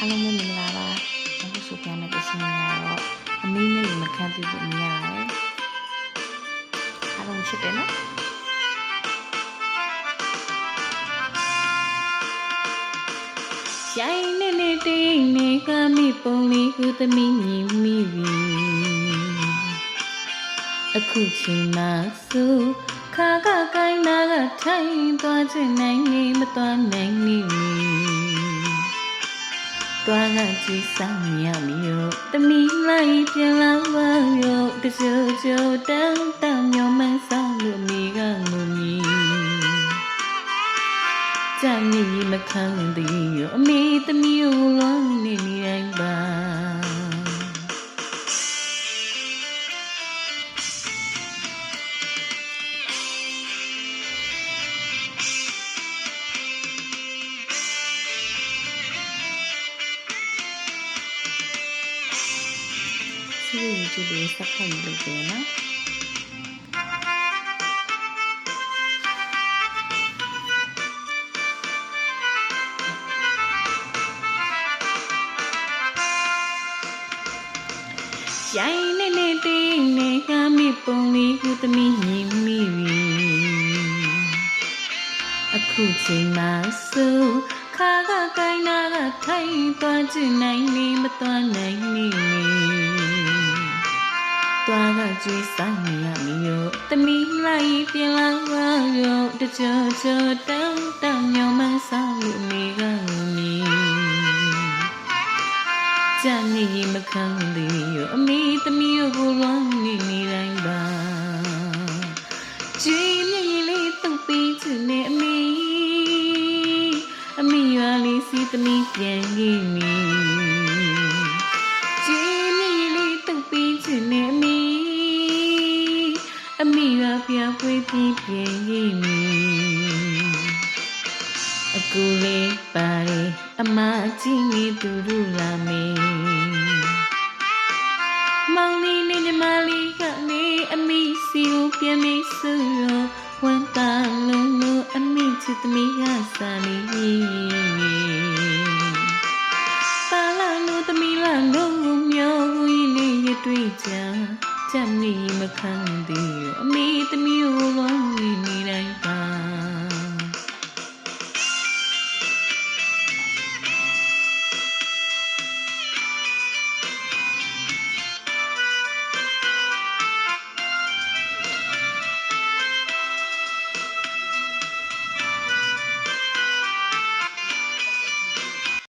အားလုံးပဲမင်္ဂလာပါအခုဆိုပြမယ့်အစီအစဉ်ကတော့အမီးနဲ့မခန့်ပြဖို့မြင်ရတယ်အားလုံးချစ်တယ်နော်ရိုင်းနေတိနေကမိပုံလေးကိုသမီးညီမိပြီအခုချိန်မှဆိုခါကကိုင်းနာကထိုင်သွားချင်နိုင်နေမသွားနိုင်နေတွားကကြည်ဆောင်ရမီရောတမီလိုက်ပြန်လာပါရောတချို့ချို့တန်းတန်းမျောမှန်းဆောင်လို့မိကငုံမီကြမ်းနေမခံသေးရောအမေသမီးကိုလွန်နေနေတိုင်းပါဒီကြည့်လို့စက်ခိုင်းလို့ပြန်နော်ရိုင်းနေတိနေကမိပုံလေးကိုသမီးညီမိပြီအခုချိန်မှဆိုခါကကိုင်းနာကထိုင်သွားချင်နိုင်နေမသွားနိုင်နေတွားကကြွေးဆောင်ရမီရောတမီလိုက်ပြန်လာပါရောတချို့ချို့တန်းတန်းမျောမှန်းဆောင်လို့မိကမီကြမ်းနေမခံသေးရောအမေသမီးကိုလွန်နေနေတိုင်းပါကြွေးမြည်လေးတုပ်ပြီးချင်နေအမေရွာလေးစီသမီးပြန်ခဲ့မီကြွေးမြည်လေးတုပ်ပြီးချင်နေအမေရွာပြပွေးပြီးပြန်ခဲ့မီအကူလေးပါလေအမကြီးနေသူတို့လာမေမောင်လေးနဲ့ညီမလေးကနေအမေစီကိုပြန်မေးဆိုရောဝန်တာလုံးလို့အမေချစ်သမီးကစားနေ